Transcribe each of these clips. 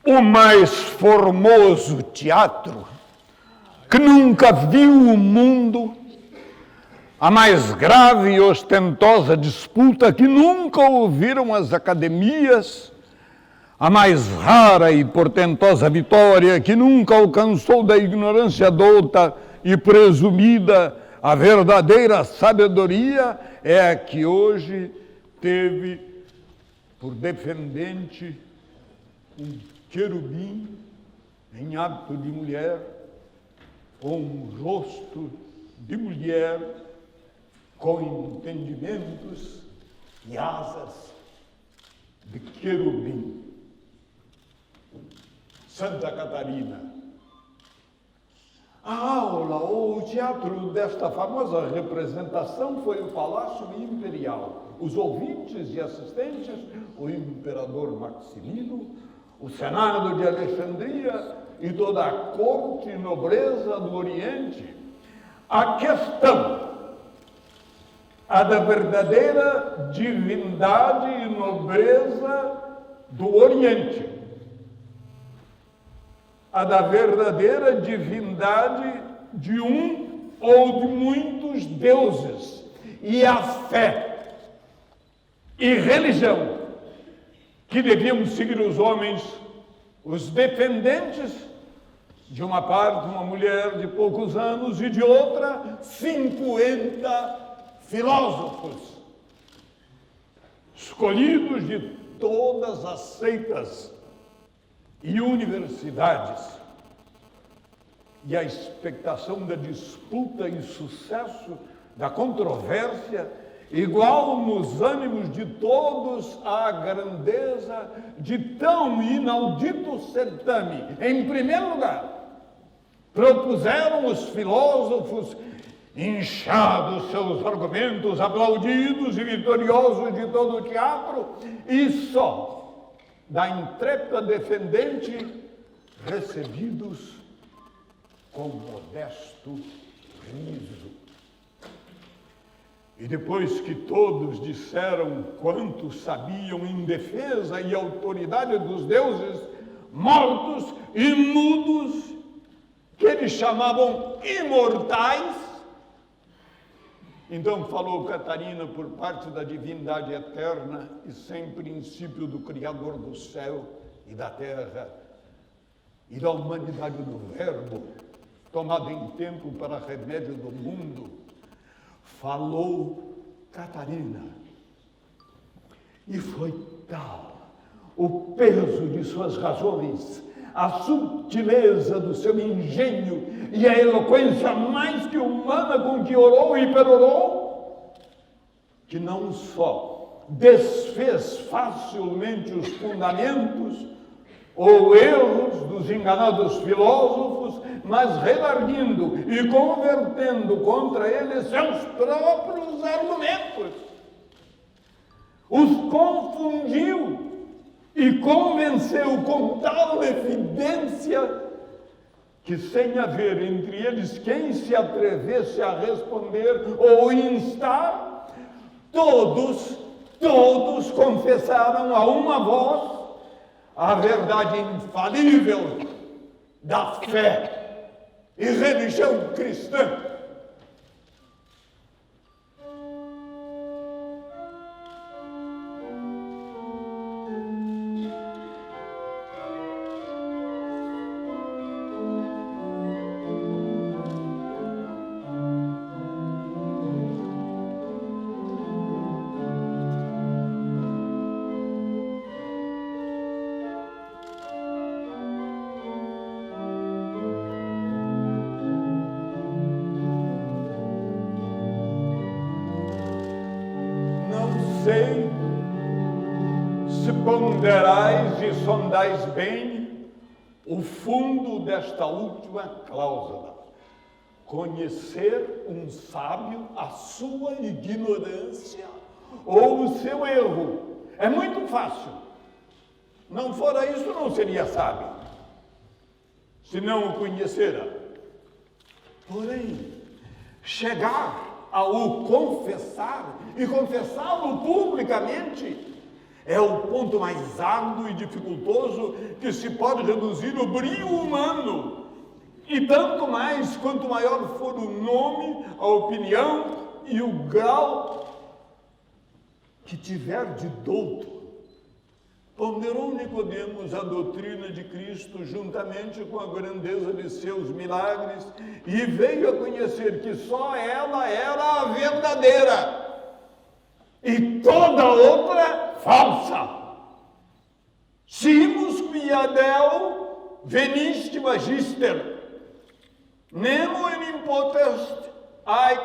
o mais formoso teatro que nunca viu o mundo, a mais grave e ostentosa disputa que nunca ouviram as academias, a mais rara e portentosa vitória que nunca alcançou da ignorância douta e presumida a verdadeira sabedoria, é a que hoje teve por defendente um querubim em hábito de mulher, com um rosto de mulher, com entendimentos e asas de querubim. Santa Catarina. A aula ou o teatro desta famosa representação foi o Palácio Imperial. Os ouvintes e assistentes, o imperador Maximino, o Senado de Alexandria e toda a corte e nobreza do Oriente. A questão, a da verdadeira divindade e nobreza do Oriente, a da verdadeira divindade de um ou de muitos deuses, e a fé e religião que deviam seguir os homens, os defendentes, de uma parte uma mulher de poucos anos e de outra 50 filósofos, escolhidos de todas as seitas e universidades. E a expectação da disputa e sucesso, da controvérsia, igual nos ânimos de todos à grandeza de tão inaudito certame. Em primeiro lugar, propuseram os filósofos, inchados seus argumentos, aplaudidos e vitoriosos de todo o teatro, e só da intrépida defendente recebidos com modesto riso. E depois que todos disseram quanto sabiam em defesa e autoridade dos deuses mortos e mudos, que eles chamavam imortais, então falou Catarina por parte da divindade eterna e sem princípio do Criador do céu e da terra e da humanidade do Verbo, tomado em tempo para remédio do mundo. Falou Catarina, e foi tal o peso de suas razões, a subtileza do seu engenho e a eloquência mais que humana com que orou e perorou, que não só desfez facilmente os fundamentos ou erros dos enganados filósofos, mas redarguindo e convertendo contra eles seus próprios argumentos. Os confundiu e convenceu com tal evidência que, sem haver entre eles quem se atrevesse a responder ou instar, todos confessaram a uma voz a verdade infalível da fé e religião cristã. Sei se ponderais e sondais bem o fundo desta última cláusula. Conhecer um sábio a sua ignorância ou o seu erro é muito fácil. Não fora isso, não seria sábio, se não o conhecera. Porém, chegar a o confessar e confessá-lo publicamente É o ponto mais árduo e dificultoso que se pode reduzir o brio humano. E tanto mais quanto maior for o nome, a opinião e o grau que tiver de douto. Ponderou Nicodemos a doutrina de Cristo juntamente com a grandeza de seus milagres e veio a conhecer que só ela era a verdadeira e toda outra falsa. Simus quia Deo veniste magister, nemo in potest aec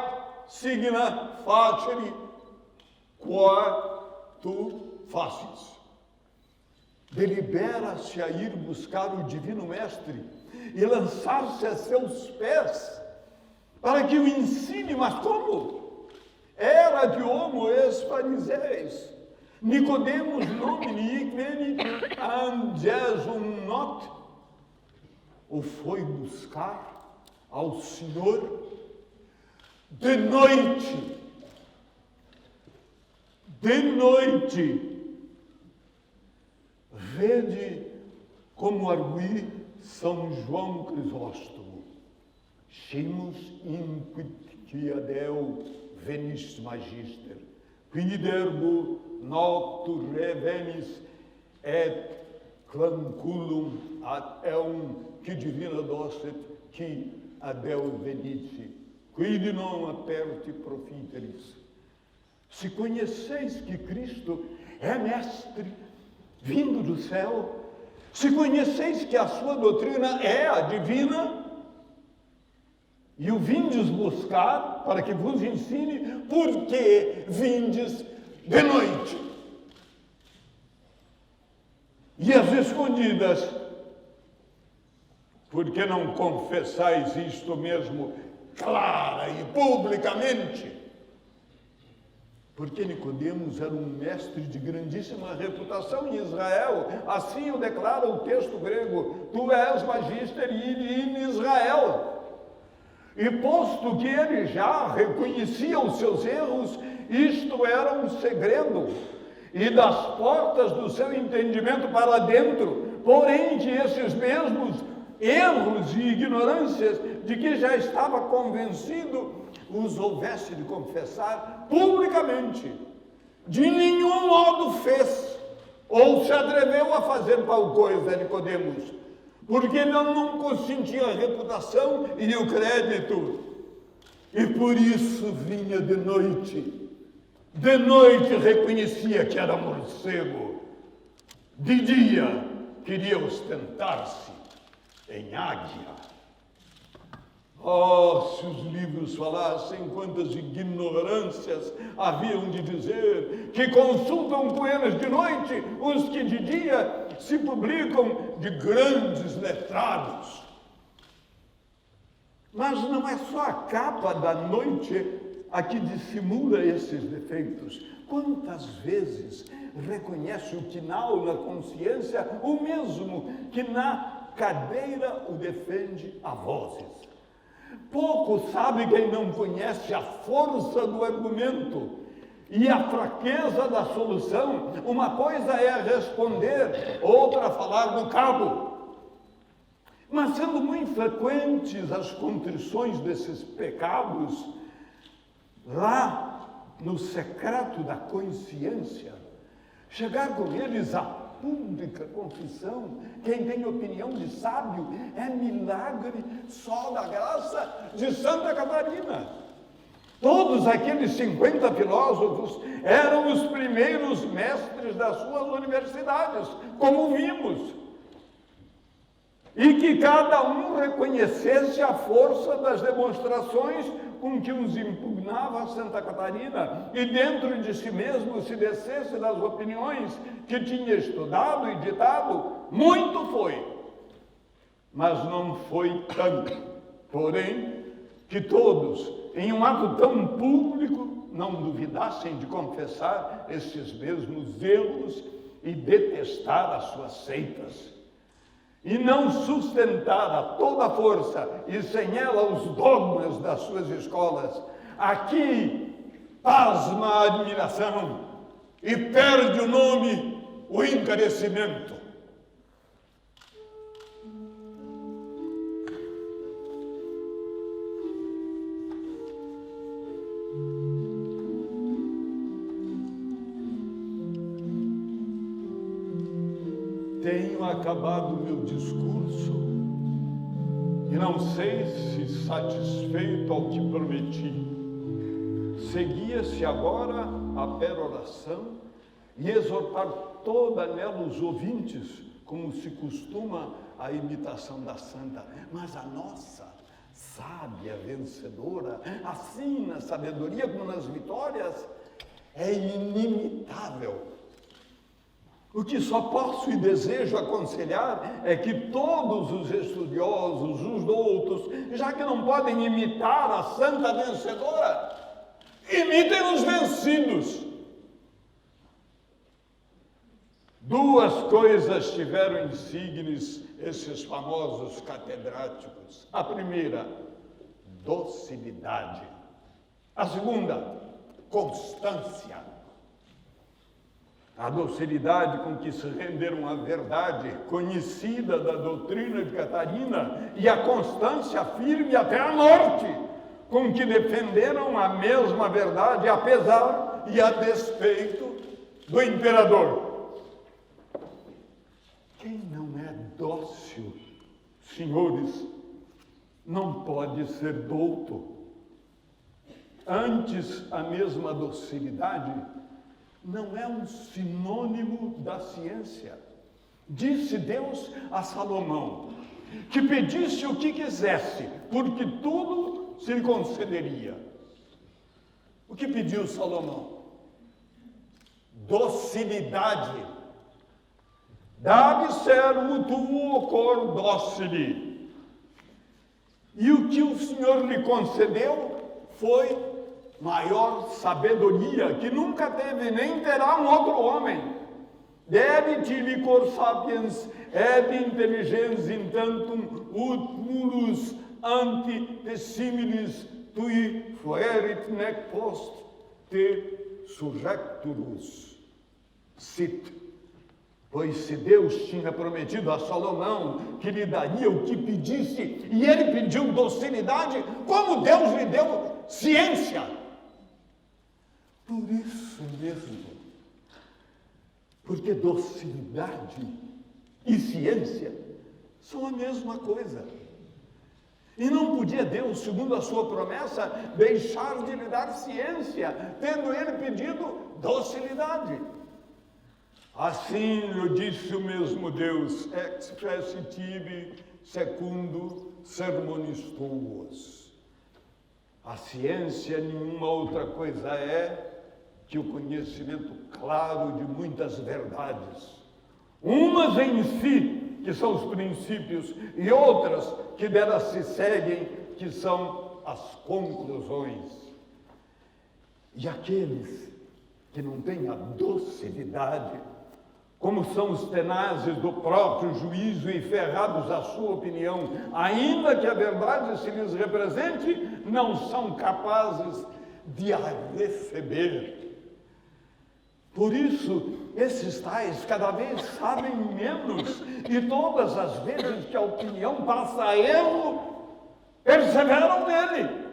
signa facere qua tu facis. Delibera-se a ir buscar o Divino Mestre e lançar-se a seus pés para que o ensine. Mas como? Era de homo ex fariseis, Nicodemos nomini iqueni angesum not. O foi buscar ao Senhor de noite. De noite. Vede como argui São João Crisóstomo. Simus inquit quia Deo venist magister, quid ergo noctu revenis et clanculum ad eum qui divina docet qui ad Deo veniti, quid non aperti profiteris. Se conheceis que Cristo é mestre vindo do céu, se conheceis que a sua doutrina é a divina, e o vindes buscar para que vos ensine, porque vindes de noite. E às escondidas, porque não confessais isto mesmo clara e publicamente? Porque Nicodemos era um mestre de grandíssima reputação em Israel. Assim o declara o texto grego: tu és magister in Israel. E posto que ele já reconhecia os seus erros, isto era um segredo, e das portas do seu entendimento para dentro, porém que esses mesmos erros e ignorâncias de que já estava convencido, os houvesse de confessar publicamente. De nenhum modo fez, ou se atreveu a fazer tal coisa, Nicodemos, porque ele não consentia a reputação e o crédito, e por isso vinha de noite reconhecia que era morcego, de dia queria ostentar-se em águia. Oh, se os livros falassem quantas ignorâncias haviam de dizer, que consultam com eles de noite os que de dia se publicam de grandes letrados. Mas não é só a capa da noite a que dissimula esses defeitos. Quantas vezes reconhece o quinal na consciência, o mesmo que na cadeira o defende a vozes. Pouco sabe quem não conhece a força do argumento e a fraqueza da solução. Uma coisa é responder, outra falar no cabo. Mas sendo muito frequentes as contrições desses pecados, lá no secreto da consciência, chegar com eles à pública confissão, quem tem opinião de sábio, é milagre só da graça de Santa Catarina. Todos aqueles 50 filósofos eram os primeiros mestres das suas universidades, como vimos. E que cada um reconhecesse a força das demonstrações com que os impugnava Santa Catarina, e dentro de si mesmo se descesse das opiniões que tinha estudado e ditado. Muito foi, mas não foi tanto. Porém, que todos, em um ato tão público, não duvidassem de confessar esses mesmos erros e detestar as suas seitas, e não sustentar a toda força e sem ela os dogmas das suas escolas. Aqui pasma a admiração e perde o nome o encarecimento. Tenho acabado meu discurso e não sei se satisfeito ao que prometi. Seguia-se agora a peroração e exortar toda nela os ouvintes, como se costuma a imitação da santa. Mas a nossa sábia vencedora, assim na sabedoria como nas vitórias, é inimitável. O que só posso e desejo aconselhar é que todos os estudiosos, os doutos, já que não podem imitar a santa vencedora, imitem os vencidos. Duas coisas tiveram insígnes esses famosos catedráticos. A primeira, docilidade. A segunda, constância. A docilidade com que se renderam à verdade conhecida da doutrina de Catarina e a constância firme até a morte com que defenderam a mesma verdade, apesar e a despeito do imperador. Quem não é dócil, senhores, não pode ser douto. Antes, a mesma docilidade não é um sinônimo da ciência. Disse Deus a Salomão que pedisse o que quisesse, porque tudo se lhe concederia. O que pediu Salomão? Docilidade. Dá-me servo tuo cor docile. E o que o Senhor lhe concedeu foi maior sabedoria, que nunca teve nem terá um outro homem. Debit licor sapiens et intelligens in tantum ut nullus ante te similis tui fuerit nec post te surrecturus sit. Pois se Deus tinha prometido a Salomão que lhe daria o que pedisse, e ele pediu docilidade, como Deus lhe deu ciência? Por isso mesmo, porque docilidade e ciência são a mesma coisa. E não podia Deus, segundo a sua promessa, deixar de lhe dar ciência, tendo ele pedido docilidade. Assim lhe disse o mesmo Deus, ex prece tibi secundo sermonis tuos. A ciência nenhuma outra coisa é que o conhecimento claro de muitas verdades, umas em si, que são os princípios, e outras que delas se seguem, que são as conclusões. E aqueles que não têm a docilidade, como são os tenazes do próprio juízo e ferrados à sua opinião, ainda que a verdade se lhes represente, não são capazes de a receber. Por isso, esses tais cada vez sabem menos, e todas as vezes que a opinião passa a erro, perseveram nele.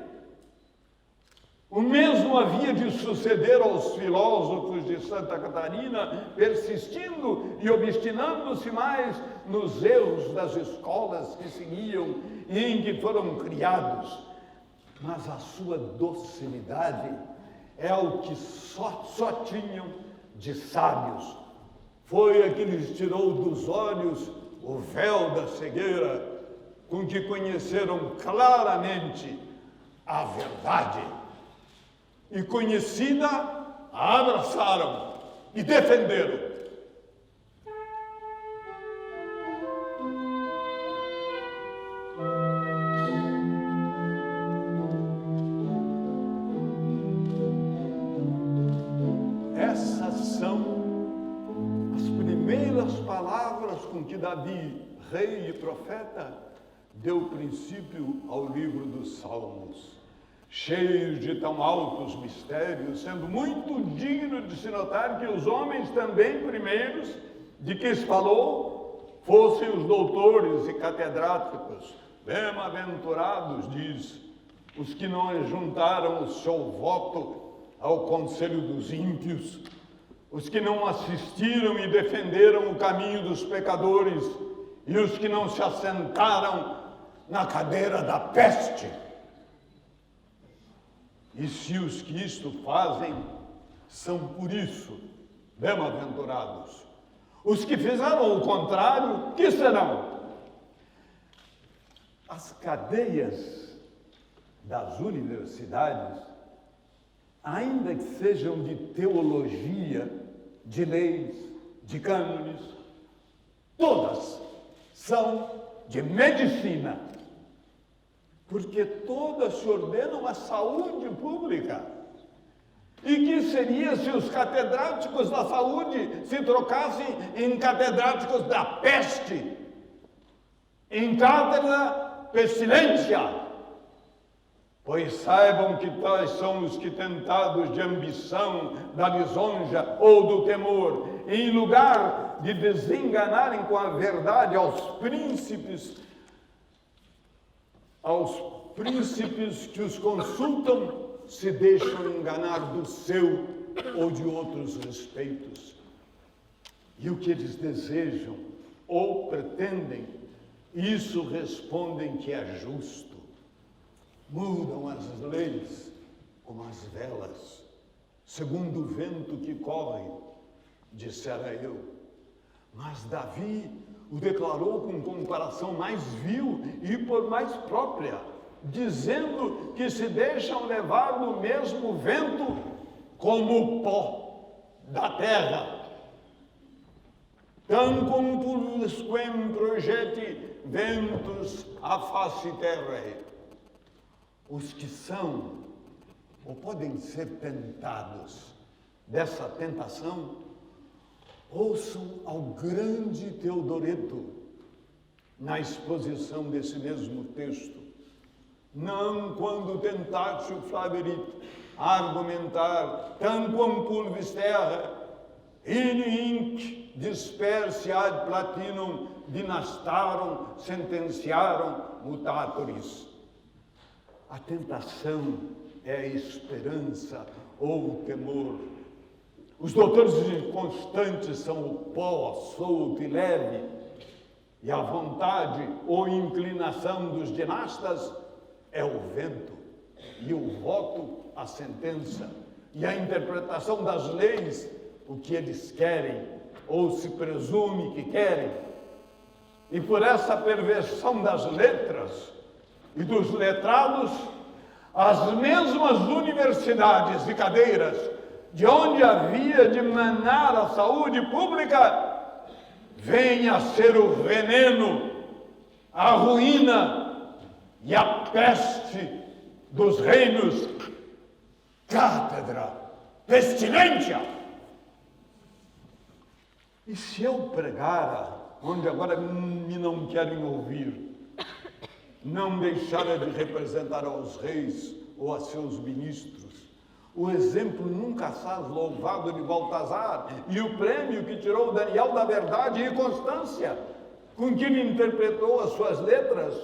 O mesmo havia de suceder aos filósofos de Santa Catarina, persistindo e obstinando-se mais nos erros das escolas que seguiam e em que foram criados. Mas a sua docilidade é o que só tinham de sábios. Foi a que lhes tirou dos olhos o véu da cegueira, com que conheceram claramente a verdade. E conhecida, a abraçaram e defenderam. Essas são as primeiras palavras com que Davi, rei e profeta, deu princípio ao livro dos Salmos. Cheios de tão altos mistérios, sendo muito digno de se notar que os homens também primeiros de que se falou fossem os doutores e catedráticos. Bem-aventurados, diz, os que não ajuntaram o seu voto ao conselho dos ímpios, os que não assistiram e defenderam o caminho dos pecadores e os que não se assentaram na cadeira da peste. E se os que isto fazem são por isso bem-aventurados, os que fizeram o contrário, que serão? As cadeias das universidades, ainda que sejam de teologia, de leis, de cânones, todas são de medicina, porque todas se ordenam à saúde pública. E que seria se os catedráticos da saúde se trocassem em catedráticos da peste, em cátedra pestilência? Pois saibam que tais são os que, tentados de ambição, da lisonja ou do temor, em lugar de desenganarem com a verdade aos príncipes que os consultam, se deixam enganar do seu ou de outros respeitos. E o que eles desejam ou pretendem, isso respondem que é justo. Mudam as leis como as velas, segundo o vento que corre, dissera eu. Mas Davi o declarou com comparação mais vil e por mais própria, dizendo que se deixam levar no mesmo vento como o pó da terra. Tancum pulsquem projeti ventus a face terrae. Os que são ou podem ser tentados dessa tentação, ouçam ao grande Teodoreto na exposição desse mesmo texto. Não quando tentatio flaverit argumentar tanquam pulvis terra in hinc dispersi ad platinum dinastarum sentenciarum mutatoris. A tentação é a esperança ou o temor. Os doutores inconstantes são o pó solto e leve, e a vontade ou inclinação dos dinastas é o vento, e o voto a sentença, e a interpretação das leis o que eles querem, ou se presume que querem. E por essa perversão das letras e dos letrados, as mesmas universidades e cadeiras de onde havia de manar a saúde pública, vem a ser o veneno, a ruína e a peste dos reinos. Cátedra pestilência! E se eu pregara onde agora me não querem ouvir, não deixara de representar aos reis ou a seus ministros o exemplo nunca assaz louvado de Baltazar e o prêmio que tirou Daniel da verdade e constância com que ele interpretou as suas letras,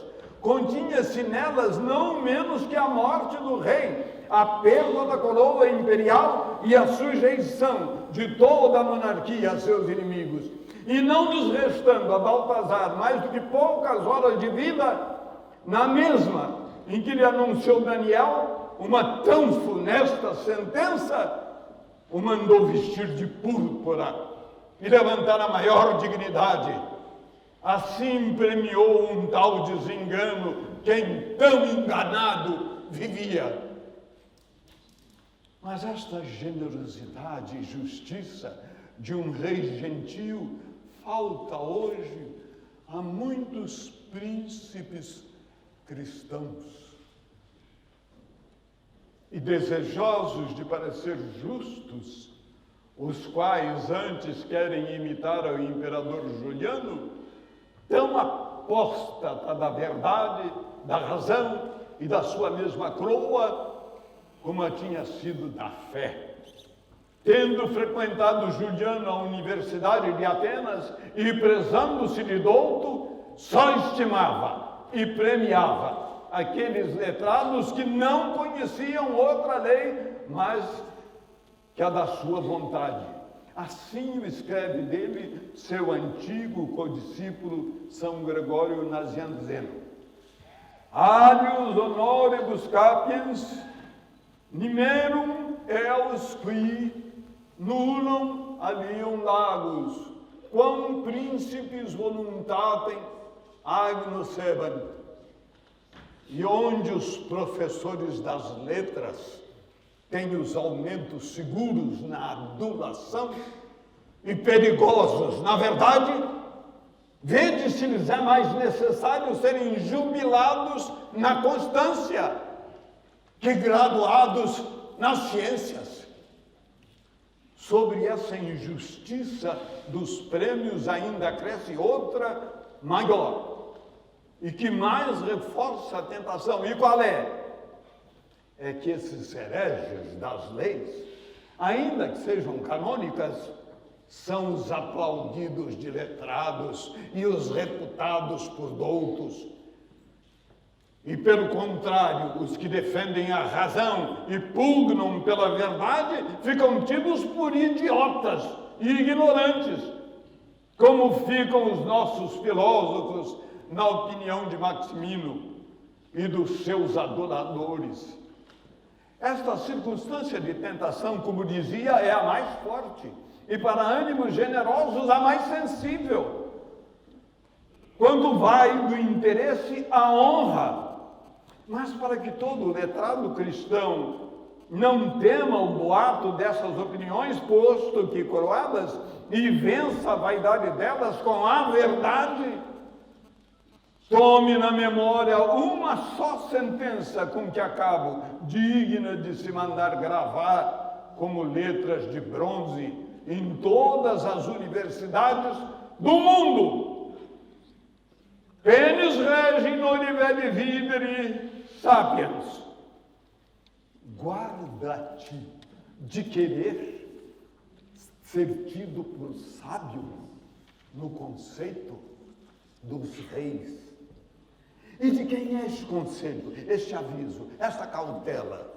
continha-se nelas não menos que a morte do rei, a perda da coroa imperial e a sujeição de toda a monarquia a seus inimigos. E não nos restando a Baltazar mais do que poucas horas de vida, na mesma em que lhe anunciou Daniel uma tão funesta sentença, o mandou vestir de púrpura e levantar a maior dignidade. Assim premiou um tal desengano quem tão enganado vivia. Mas esta generosidade e justiça de um rei gentil falta hoje a muitos príncipes cristãos. E desejosos de parecer justos, os quais antes querem imitar ao imperador Juliano, tão apóstata da verdade, da razão e da sua mesma coroa, como a tinha sido da fé. tendo frequentado Juliano a Universidade de Atenas e prezando-se de douto, só estimava e premiava aqueles letrados que não conheciam outra lei, mas que a da sua vontade. Assim o escreve dele seu antigo condiscípulo São Gregório Nazianzeno. Alius honoribus capiens, nimerum eos qui nullum alium lagos, quam principis voluntatem agnosebant. E onde os professores das letras têm os aumentos seguros na adulação e perigosos na verdade, vede se lhes é mais necessário serem jubilados na constância que graduados nas ciências. Sobre essa injustiça dos prêmios ainda cresce outra maior, e que mais reforça a tentação. E qual é? É que esses hereges das leis, ainda que sejam canônicas, são os aplaudidos de letrados e os reputados por doutos. E, pelo contrário, os que defendem a razão e pugnam pela verdade ficam tidos por idiotas e ignorantes, como ficam os nossos filósofos, na opinião de Maximino e dos seus adoradores. Esta circunstância de tentação, como dizia, é a mais forte e, para ânimos generosos, a mais sensível. Quando vai do interesse à honra. Mas para que todo letrado cristão não tema o boato dessas opiniões, posto que coroadas, e vença a vaidade delas com a verdade, tome na memória uma só sentença com que acabo, digna de se mandar gravar como letras de bronze em todas as universidades do mundo. Penis regi noliveli vivere sapiens. Guarda-te de querer ser tido por sábio no conceito dos reis. E de quem é este conselho, este aviso, esta cautela?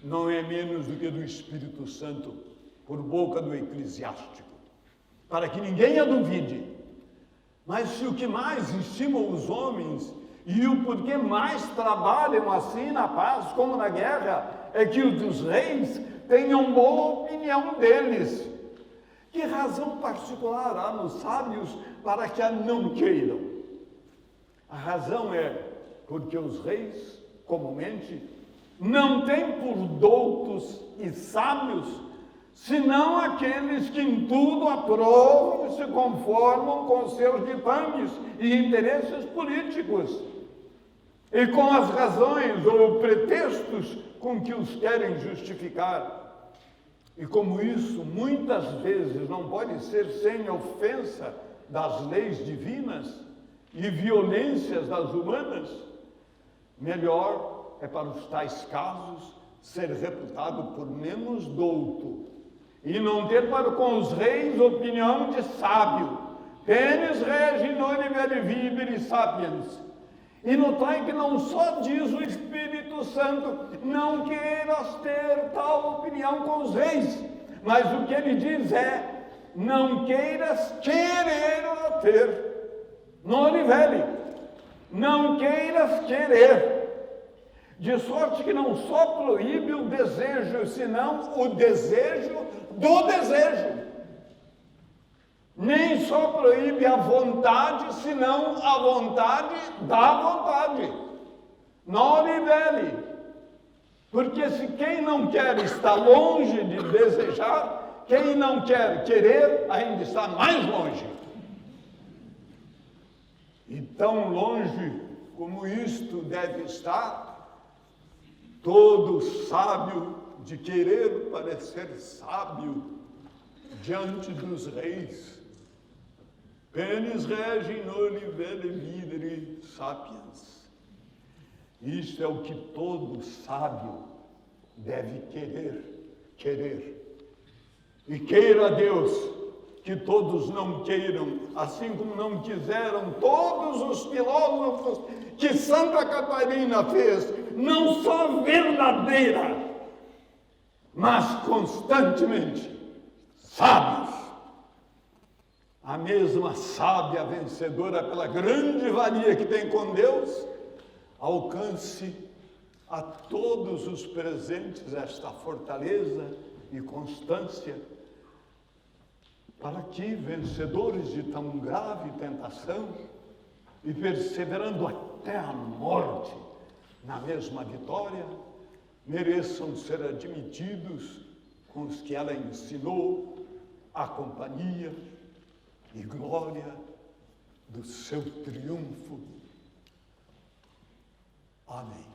Não é menos do que do Espírito Santo, por boca do eclesiástico, para que ninguém a duvide. Mas se o que mais estimam os homens e o porquê mais trabalham assim na paz como na guerra é que os dos reis tenham boa opinião deles. Que razão particular há nos sábios para que a não queiram? A razão é porque os reis, comumente, não têm por doutos e sábios, senão aqueles que em tudo aprovam e se conformam com seus ditames e interesses políticos, e com as razões ou pretextos com que os querem justificar. E como isso muitas vezes não pode ser sem ofensa das leis divinas e violências das humanas, melhor é para os tais casos ser reputado por menos douto e não ter para com os reis opinião de sábio. Penis regi noliveli vivere sapiens. E notai que não só diz o Espírito Santo, não queiras ter tal opinião com os reis, mas o que ele diz é, não queiras querer ter. Noliveli, não queiras querer, de sorte que não só proíbe o desejo, senão o desejo do desejo. Nem só proíbe a vontade, senão a vontade da vontade. Noliveli, porque se quem não quer está longe de desejar, quem não quer querer ainda está mais longe. E tão longe como isto deve estar, todo sábio de querer parecer sábio diante dos reis. Penis regi noliveli vivere sapiens. Isto é o que todo sábio deve querer. E queira Deus que todos não queiram, assim como não quiseram todos os filósofos que Santa Catarina fez, não só verdadeira, mas constantemente sábios. A mesma sábia vencedora pela grande valia que tem com Deus, alcance a todos os presentes esta fortaleza e constância, para que, vencedores de tão grave tentação e perseverando até a morte na mesma vitória, mereçam ser admitidos com os que ela ensinou a companhia e glória do seu triunfo. Amém.